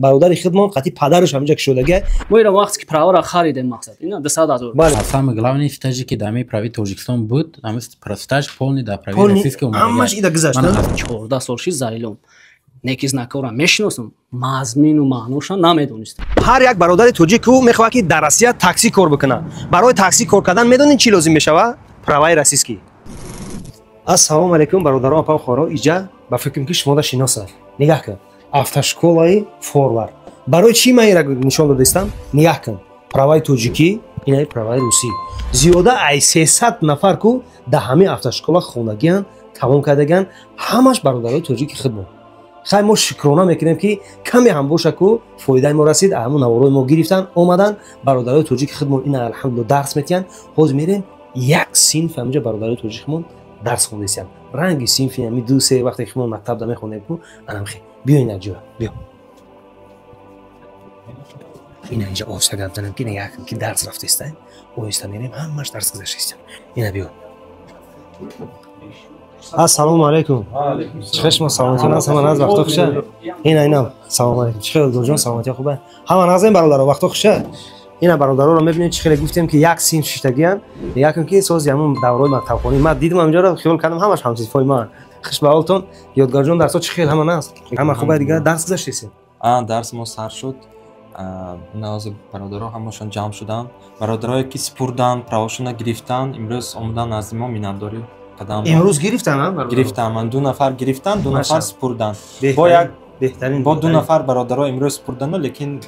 бародари худмон қати падараш ҳамҷа ки шудагия мо ира вақте ки правара харидем мақсад ина 200,000. бале самый главный стажи ки дами прави Тоҷикистон буд стаж полный да прави полный российский ҳамаш ида гузашт 14 сол ши заилом некис накора мешиносам мазмину маънуша намедонистам. ҳар як бародари тоҷик ку мехоҳад ки дар Россия такси кор бикунад. Барои такси кор кардан медонед чӣ лозим мешава? Праваи российский. Ассалому алайкум бародарон апа хоро иҷа ба фикрам ки шумо да шиноса. Нигоҳ кун. Автошколаи Форвард. Барои чӣ ман ира нишон додистам? Нигоҳ кун. Праваи тоҷикӣ, инаи праваи русӣ. Зиёда ай 300 нафар ку да ҳамин автошкола хонагиан, тамом кардаган, ҳамаш бародарои тоҷики худмон. Хай мо шукрона мекунем ки каме ҳам боша ку фоидаи мо расид, ҳамун наворои мо гирифтан, омадан бародарои тоҷики худмон ина алҳамдулилла дарс метиҳанд. Ҳозир мерем як синф ҳамҷа бародарои тоҷики худмон дарс хондисям. Ранги синфи ҳами ду се вақте ки мо мактабда мехонем ку анам хе. Биё ина ҷоя, биё. Ина инҷа оҳиста гап занем ки нигоҳ кун ки дарс рафтеста. Оҳиста мерем ҳамаш дарс гузаштистам. Ина биё. Ассалому алайкум. Чӣ шумо саломатон аст? Ҳама наз вақто хуша? Ина салому алайкум. Чӣ хел дурҷон саломатия хубе? Ҳама назем бародаро вақто хуша? Ина бародароро мебинед чӣ хеле гуфтем ки як синф шиштагиан. Нигоҳ кун ки сози ҳамун давраи мактабхонӣ. Ман дидам ҳамҷаро хиёл кардам ҳамаш ҳамсинфои ман. Хуш ба ҳолтон? Ёдгарҷон дарсо чӣ хел ҳама наст? Ҳама хубе дигар дарс гузаштесем? Дарс мо сар шуд. Ҳозир бародаро ҳамашон ҷамъ шуданд. Бародарое ки супурдан, правошона гирифтан, имрӯз омадан назди мо миннатдорӣ карданд. Имрӯз гирифтан? Гирифтан, ду нафар гирифтан, ду нафар супурдан. Бо ду нафар бародаро имрӯз супурданд, лекин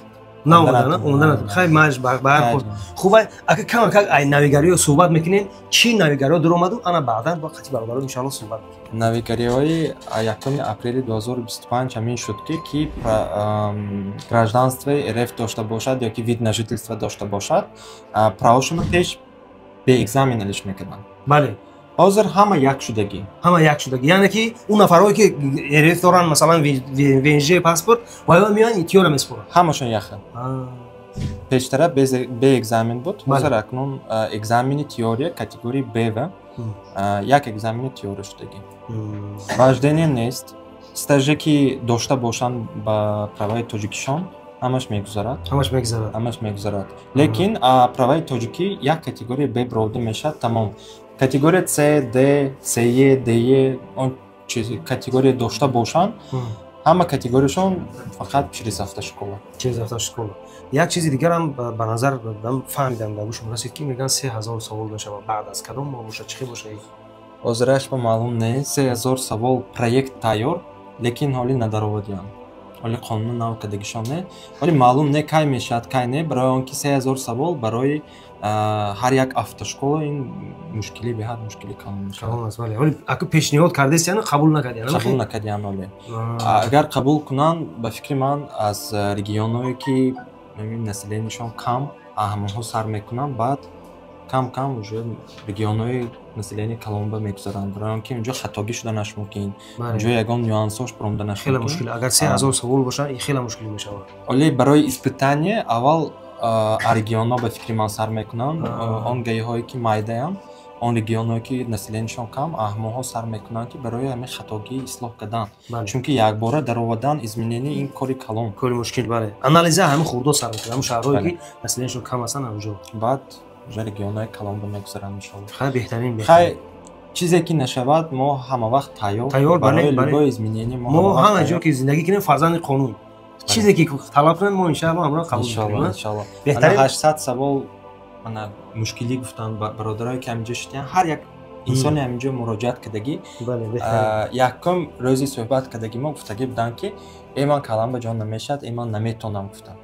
наомадан. Хай маш бархурд. Хубе, ака кам ай навигариё суҳбат мекунем. Чӣ навигариё дуромаду? Ана баъдан бо қати бародаро иншалло суҳбат мекунем. Навигариёи 1 апрели 2025 ҳамин шуд ки гражданствои РФ дошта бошад ё ки вид на жительство дошта бошад, правошона пеш бе экзаменалиш мекарданд. Бале. Ҳозир ҳама як шудагӣ. Ҳама як шудагӣ. Яъне ки он нафарое ки РФ доранд масалан ВНЖ паспорт, вайо миёянд итиёра месупоранд. Ҳамашон як хел. Пештара бе экзамен буд. Ҳозир акнун экзамени теория категории Б ва як экзамени теория шудагӣ. Вождение нест. Стаже ки дошта бошанд ба праваи тоҷикишон ҳамаш мегузарад. Ҳамаш мегузарад. Лекин праваи тоҷикӣ як категория Б бирода мешавад тамом. Категория С, Д, С, Д, он категория дошта бошанд, ҳама категорияшон фақат через автошкола. Через автошкола. Як чизи дигарам ба назар фаҳмидам дар гӯшам расид ки мегӯянд 3000 савол мешавад. Баъд аз кадом мо бошад? Чӣ бошад? Ҳозираш ба маълум нест. 3000 савол проект тайёр, лекин ҳоли надаровадиам. ҳоли қонун нав кардагишон не. ҳоли маълум не кай мешавад, кай не. Барои он ки 3000 савол барои ҳар як автошкола ин мушкили беҳад мушкили калон мешавад. Ҳоли ака пешниҳод кардест яъне қабул накардиан? Қабул накардиан ҳоле. Агар қабул кунанд ба фикри ман аз регионое ки населенияшон кам ҳамонҳо сар мекунанд, баъд кам уже регионҳои населени калонба мегузаранд. Барои он ки унҷо хатогӣ шуданаш мумкин. Унҷо ягон нюансош промданаш мумкин. Хеле мушкил. Агар 3000 савол бошад, ин хеле мушкил мешавад. Оле барои испытание аввал регионҳо ба фикри ман сар мекунанд. Он гаиҳое ки майдаанд, он регионҳое ки населенияшон кам аҳмоҳо сар мекунанд ки барои ҳамин хатогӣ ислоҳ кардан. Чунки якбора даровадан изменение ин кори калон. Кори мушкил бале. Анализа ҳамин хурдо сар мекунад. Ҳамин шаҳрҳое ки населенияшон кам ҳастанд онҷо. Баъд уже регионҳои калонба мегузаранд иншалло. Хай беҳтарин. Хай чизе ки нашавад мо ҳама вақт тайёр барои любое изменение мо ҳама ҷо ки зиндагӣ кунем фарзанди қонун. چیزی که طلب کنن ما انشاءالله همراه قبول می‌کنیم ان شاء الله. بهترین 800 سوال انا مشکلی گفتن برادرای که اینجا شدن هر یک انسانی اینجا مراجعت کردگی یکم روزی صحبت کردگی ما گفتگی بودن که ایمان کلام به جان نمیشد ایمان نمیتونم گفتن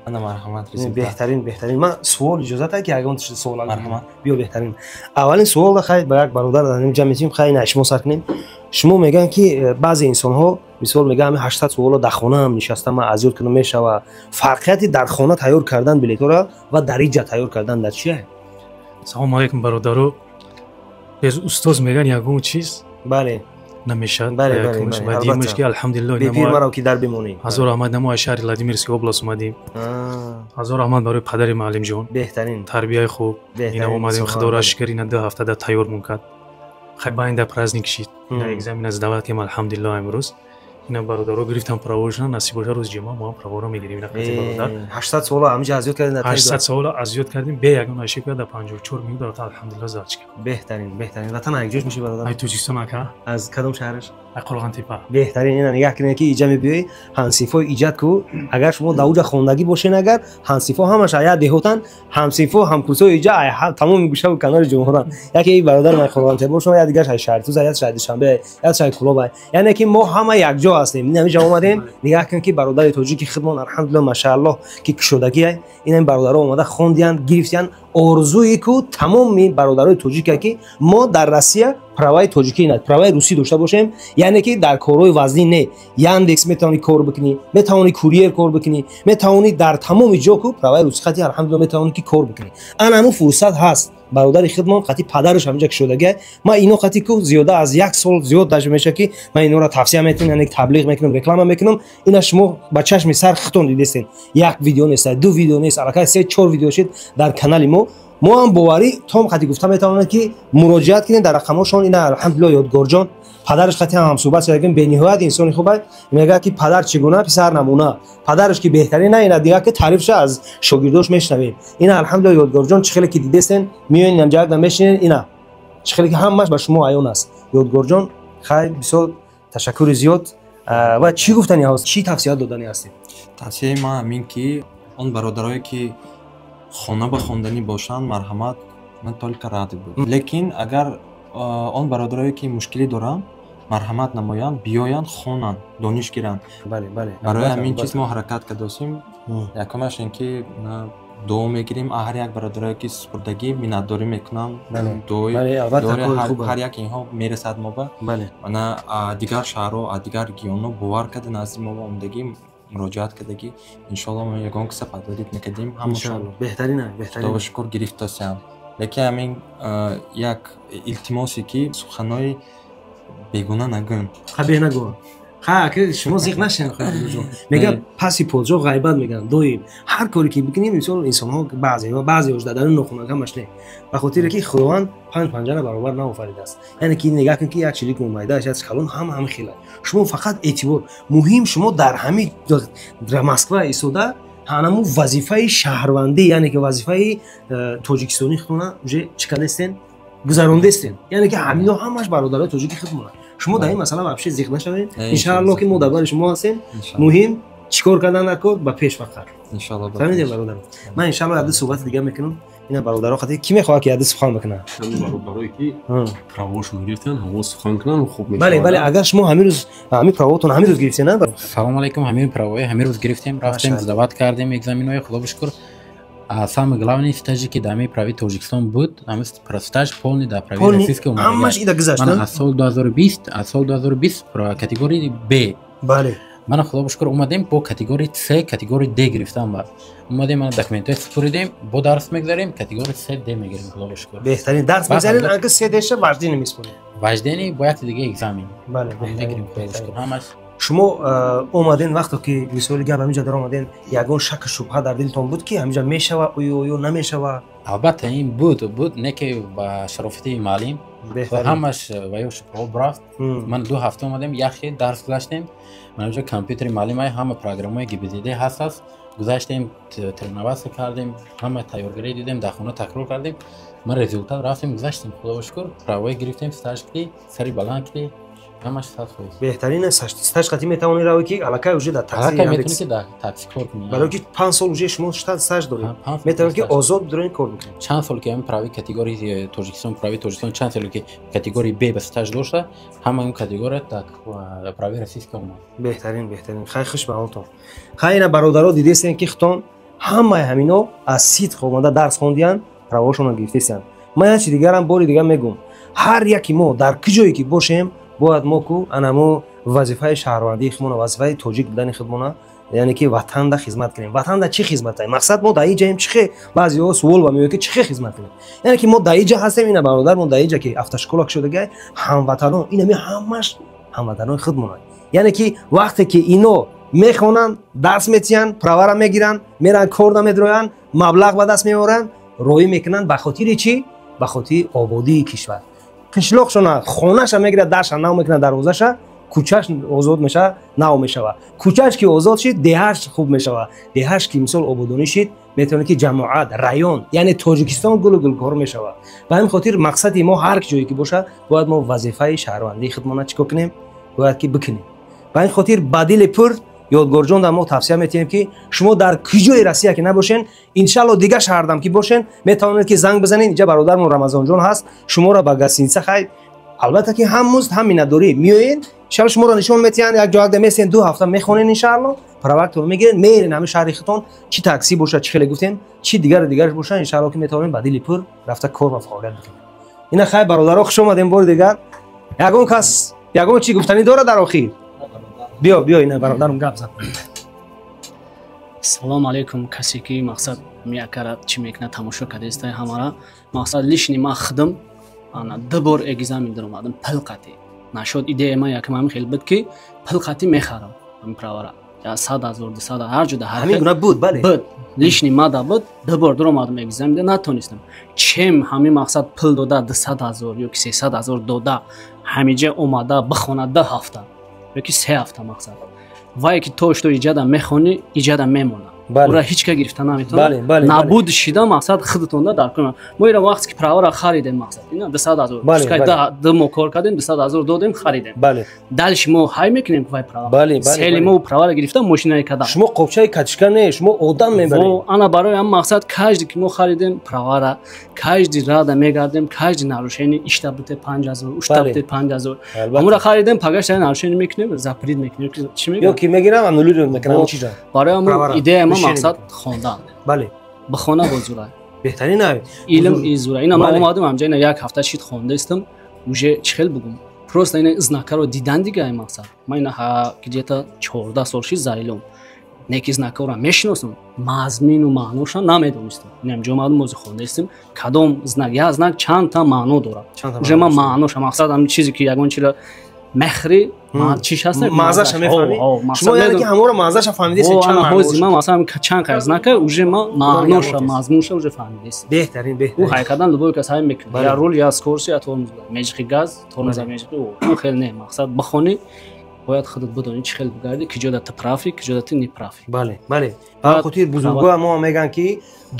انا مرحمت رسید بهترین من سوال اجازه ده که اگه سوال مرحمت بیا بهترین اولین سوال خیلی با یک برادر داریم جمع می‌شیم خیلی نشمو سر کنیم شما میگن که بعضی انسان ها مثال میگم 800 سوال در خانه هم نشستم اذیت کنم میشوه فرقیتی در خانه تیار کردن بلیطورا و در اینجا تیار کردن در چیه؟ سلام علیکم برادرو از استاد میگن یگون چیز بله نمیشد بله دیمش که الحمدلله به پیر مرا که در بمونیم حضور احمد نما شهر ولادیمیرسک اوبلاست اومدیم حضور احمد برای پدر معلم جان بهترین تربیت خوب اینا اومدیم خدا را شکر اینا 2 هفته تیار مون کرد خیلی با این در پرازنیک شید اینا اگزامین از دعوت کردیم الحمدلله امروز اینا برادرها گرفتن پرواشون نصیب باشه روز جمعه ما هم پروارا میگیریم اینا خیلی برادر 800 سال همینجا اذیت کردین 800 سال اذیت کردیم به یگان اشیاء کرد 54 میلیون برادر الحمدلله زاد کرد بهترین وطن یک جوش میشه برادر ای توجیستان اکا از کدوم شهرش ای قلغان تیپا بهترین اینا نگاه کنید که اینجا میبینی همسیفو ایجاد کو اگر شما داوجا خوندگی باشین اگر همسیفو همش آیا دهوتن همسیفو همکورسو اینجا تمام گوشه و کنار جمهوران یکی برادر من قلغان تیپا شما یا دیگه شهر تو زیاد شهر شنبه یا شهر کلوب یعنی که ما همه یک جا هستیم اینجا اومدیم نگاه کنید که برادر توجیکی خدمت الحمدلله ماشاءالله که شدگی این برادرها اومده خوندیان گرفتیان ارزویی کو تمام برادرای توجیکی که ما در روسیه پروای توجیکی نه پروای روسی داشته باشیم یعنی که در کارهای وزنی نه یاندکس میتونی کار بکنی میتونی کوریر کار بکنی میتونی در تمام جا کو پروای روسی خاطی الحمدلله میتونی که کار بکنی انا فرصت هست برادر خدمت خاطی پدرش همینجا شدگی ما اینو خاطی کو زیاده از یک سال زیاد داش میشه که من اینو را توصیه میکنم یعنی تبلیغ میکنم رکلام میکنم اینا شما با چشم سر خطون دیدین یک ویدیو نیست دو ویدیو نیست البته 3 4 ویدیو شد در کانال ما هم باوری توم خاطی گفتم میتونن که مراجعت کنین در رقمشون اینا الحمدلله یادگار جان پدرش خاطی هم صحبت کردیم به نهایت انسان خوبه میگه که پدر چگونه پسر نمونه پدرش که بهترین نه اینا دیگه که تعریفش از شاگرداش میشنویم اینا الحمدلله یادگار جان چخیلی که دیدین میون اینجا دم بشینین اینا چخیلی که همش با شما عیان است یادگار جان خیلی بسیار تشکر زیاد و چی گفتنی هست چی توصیه دادنی هستید тавсияи ман ҳамин ки он бародарое ки хона ба хонданӣ бошанд марҳамат ман толика ради буд лекин агар он бародарое ки мушкилӣ доранд марҳамат намоянд биёянд хонанд дониш гиранд барои ҳамин чиз мо ҳаракат кардосем якумаш ин ки дуо мегирем ҳар як бародарое ки супурдагӣ миннатдорӣ мекунанд дуои ҳар як инҳо мерасад моба мана дигар шаҳрҳо дигар регионҳо бовар карда назди мо омадагӣ муроҷиат кардагӣ иншоалло мо ягон киса падводид мекардем ҳамашон беҳтарина худо шукр гирифтасиам лекин ҳамин як илтимосе ки суханои бегуна нагӯн нагӯ که شما زیغ نشین میگه پسی پادشاه غیبت میگن دویم هر کاری که بکنیم انسان ها بعضی‌هاش دادن نخونه همش نه به خاطر که خداوند 5 پنجره برابر نآفریده است یعنی که نگاه کن که یک چلیک اومده از کلون هم خیلی شما فقط اعتبار مهم شما در همین در مسکو ایستاده همون وظیفه شهروندی یعنی که وظیفه تاجیکستانی خونه چیکار هستین گذرانده هستین یعنی که همینا همش برادرای تاجیکی خدمت شما در این مسئله واقعا زیغ نشوید ان شاء الله که مدبر شما هستین مهم چیکار کردن نکرد با پیش فقط ان شاء الله فهمیدید برادر من ان شاء الله عدد صحبت دیگه میکنم اینا برادرها خاطر کی میخواد که عدد سخن بکنه برادرایی که پرواشون گرفتن هم سخن کنن خوب میشه بله اگر شما همین روز همین پرواتون همین روز گرفتین نه سلام علیکم همین پروای همین روز گرفتیم رفتیم زداوت کردیم экзаменهای خدا بشکر самый главный стажи ки дами прави Таджикистон буд ҳамаи стаж полный да прави российска ҳамаш ида гузашт ман аз сол 2020 категории Б бале ман худо бошкур омадем бо категории С категории Д гирифтам ба омадем ман документҳои супуридем бо дарс мегзарем категории С Д мегирем худо бошкур беҳтарин дарс мегзарем анка С Дша ваҷдини мисбонем ваҷдини бо як дига экзамен бале мегирем худо бошкур ҳамаш шумо омаден вақте ки мисоли гап ҳаминҷа дар омаден ягон шаку шубҳа дар дилтон буд ки ҳаминҷа мешава ё намешава албатта ин буд не ки ба шарофати маълим ҳамаш ва ё шубҳаҳо брафт ман 2 ҳафта омадем як хел дарс гузаштем ман онҷо компютери маълимаи ҳама программаи гибдд ҳаст аст гузаштем тренироватсия кардем ҳама тайёргарӣ дидем дар хона такрор кардем ман результат рафтем гузаштем худо бошкур правое гирифтем стаж киди сари баланд киди ҳамаш сафҳои беҳтарин стаж қати метавонӣ равӣ ки аллакай уже дар такси метавонӣ ки дар такси кор кунӣ барои ки 5 сол уже шумо стаж доред метавонӣ ки озод дурен кор бикунед чанд сол ки ҳамин прави категории Таҷикистон прави Таҷикистон чанд сол ки категории Б ба стаж дошта ҳама ин категория так прави российска омад беҳтарин хай хуш ба ҳолтон хайна бародаро дидестен ки хитон ҳамаи ҳамино аз сидқ омада дарс хондиян правошона гирифтесиян ман як чи дигарам бори дигар мегум ҳар яки мо дар киҷое ки бошем бояд мо ку анамо вазифаи шаҳрвандии худмона вазифаи тоҷик будани худмона яъне ки ватанда хизмат кунем ватанда чӣ хизмат кунем мақсад мо дар иҷаем чихе баъзеҳо суол ба меояд ки чихе хизмат кунем яъне ки мо дар иҷа ҳастем ина бародар мо дар иҷа ки автошкола шудагай ҳамватанон инами ҳамаш ҳамватанони худмона яъне ки вақте ки ино мехонанд дарс метиҳанд правара мегиранд меран кор намедроянд маблағ ба даст меоранд роӣ мекунанд ба хотири чӣ ба хотири ободии кишвар қишлоқшона хонаша мегирад дарша нав мекунад дарвозаша кӯчаш озод меша нав мешава. Кӯчаш ки озод шид деҳаш хуб мешава. Деҳаш ки мисол ободонӣ шид метавонад ки ҷамоат район яъне тоҷикистон гулу гулкор мешава. Ба ҳамин хотир мақсади мо ҳар ҷое ки боша бояд мо вазифаи шаҳрвандии худмона чикор кунем бояд ки бикунем. Ба ин хотир ба дили пур ёдгорҷон дар мо тавсия метиҳем ки шумо дар куҷои Россия ки набошен иншалло дигар шаҳрдам ки бошен метавонед ки занг бизанед. Инҷа бародармон Рамазонҷон ҳаст, шуморо ба гостиница хай албатта ки ҳам музд ҳам миннатдорӣ меоед, иншалло шуморо нишон метиҳанд, як ҷоякда месен 2 ҳафта мехонен иншалло провактор мегиред мерен ҳами шаҳри хитон чи такси боша чи хеле гуфтем чи дигараш боша иншалло ки метавонед ба дили пур рафта кор ва фаъолият бикунед. ина хай бародаро хуш омадем бори дигар. Ягон кас ягон чӣ гуфтанӣ дорад дар охир? биё ина бародарам гап зад. салому алайкум. касе ки мақсад миякара чӣ мекунад тамошо кардестай ҳамара мақсад лишни ма хидм ана 2 бор экзамен даромадам пилқати нашод идея ма якам ҳамин хел буд ки пилқати мехарам ҳамин правара я 100,000 200,000 ҳар ҷода ҳар ҳамин гуна буд бале буд лишни мада буд 2 бор даромадам экзамен да натонистам чем ҳамин мақсад пил дода 200,000 ё ки 300,000 дода ҳамиҷа омада бихона 2 ҳафта ё ки 3 ҳафта мақсад вае ки то што иҷада мехони иҷада мемона ура ҳеҷ ка гирифта наметавонад набуд шида мақсад худтонда дар кунам мо ира вақте ки правара харидем мақсад ина 200,000 ду мо кор кардем 200,000 додем харидем дальше мо ҳай мекунем вай правара сели мо правара гирифта мошинаи кадам шумо қопчаи качка не шумо одам мебаред ана барои ҳам мақсад каждый ки мо харидем правара каждый рада мегардем каждый нарушение ишта бите 5,000 ушта бите 5,000 амура харидем пагашта нарушение мекунем запрет мекунем чӣ мегӯям ё ки мегирам анулирам мекунам чиза барои ҳам идея ма мақсад хондан бале ба хона бозура беҳтарин ай илм изура ина ма омадам ҳамҷа ина як ҳафта шид хондастам уже чӣ хел бугум просто ина знакаро дидан дига ай мақсад ма ина где-то 14 сол шид зарилом неки знакаро мешиносам мазмину маъноша намедонистам ина ҳамҷа омадам мози хондастам кадом знак я знак чанд та маъно дорад уже ма маъноша мақсад ҳамин чизе ки ягон чира мехри чиш ҳаст мазаша мефаҳмӣ шумо яъне ки ҳаморо мазаша фаҳмидистед чанд ҳози ма масалан чанд қайз знака уже ма маъноша мазмунша уже фаҳмидистем беҳтарин у ҳайкадан любой кас ҳай мекунад я рул я скорси я тормоз меҷиқи газ тормоза меҷиқи у хел не мақсад бахони бояд худат бидонӣ чӣ хел бигарди ки ҷода ти прафи ки ҷода ти непрафи бале бале ба хотир бузургоя мо мегӯянд ки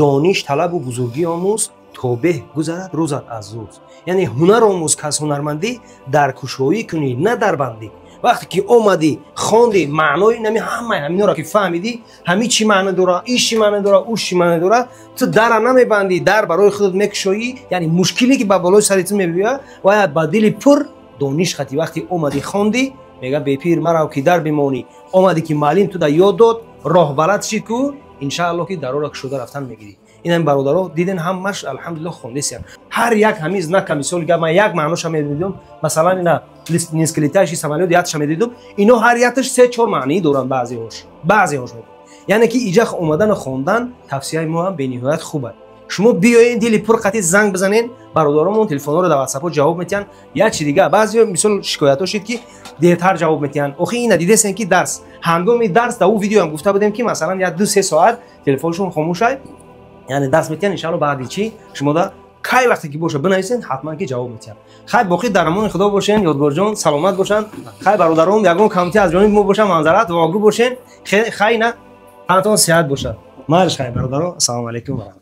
дониш талабу бузургӣ омӯз то беҳ гузарад рӯзат аз рӯз яъне ҳунар омӯз ки аз ҳунармандӣ дар кушоӣ кунӣ на дар бандӣ вақте ки омадӣ хонди маънои нами ҳамаи ҳаминоро ки фаҳмидӣ ҳамин чӣ маъно дорад иш чӣ маъно дорад уш чӣ маъно дорад ту дара намебандӣ дар барои худат мекушоӣ яъне мушкиле ки ба болои сари ту мебиёяд бояд ба дили пур дониш хати вақте омадӣ хонди мега бепир марав ки дар бимонӣ омадӣ ки маълим туда ёд дод роҳ балад шид ку иншаалло ки дарора кушода рафтан мегирӣ ин бародаро диден ҳамаш алҳамдулиллоҳ хондасиян ҳар як ҳамин знака мисоли га ман як маъноша медидум масалан ина низкилитаиши самолёт якша медидум ино ҳар якташ 3-4 маънии доранд баъзеҳош яъне ки иҷа омадану хондан тавсияи мо ҳам бениҳоят хуб аст шумо биёед дили пур қатъи занг бизанед бародаромон телефонҳоро дар ватсапҳо ҷавоб метиҳанд як чӣ дига баъзе мисол шикоятҳо шид ки дертар ҷавоб метиҳанд охи ина дидесен ки дарс ҳангоми дарс дар ӯ видеоам гуфта будем ки масалан як 2-3 соат телефоншон хомӯш ай яъне дарс метиҳанд иншаалло баъди чӣ шумо да кай вақте ки боша бинависен ҳатман ки ҷавоб метиҳанд хай боқӣ дар амони худо бошен ёдгорҷон саломат бошанд хай бародаром ягон камти аз ҷониби мо боша манзарат вогӯ бошен хай на ҳаматон сиҳат бошад марш хай бародаро ассалому алайкум.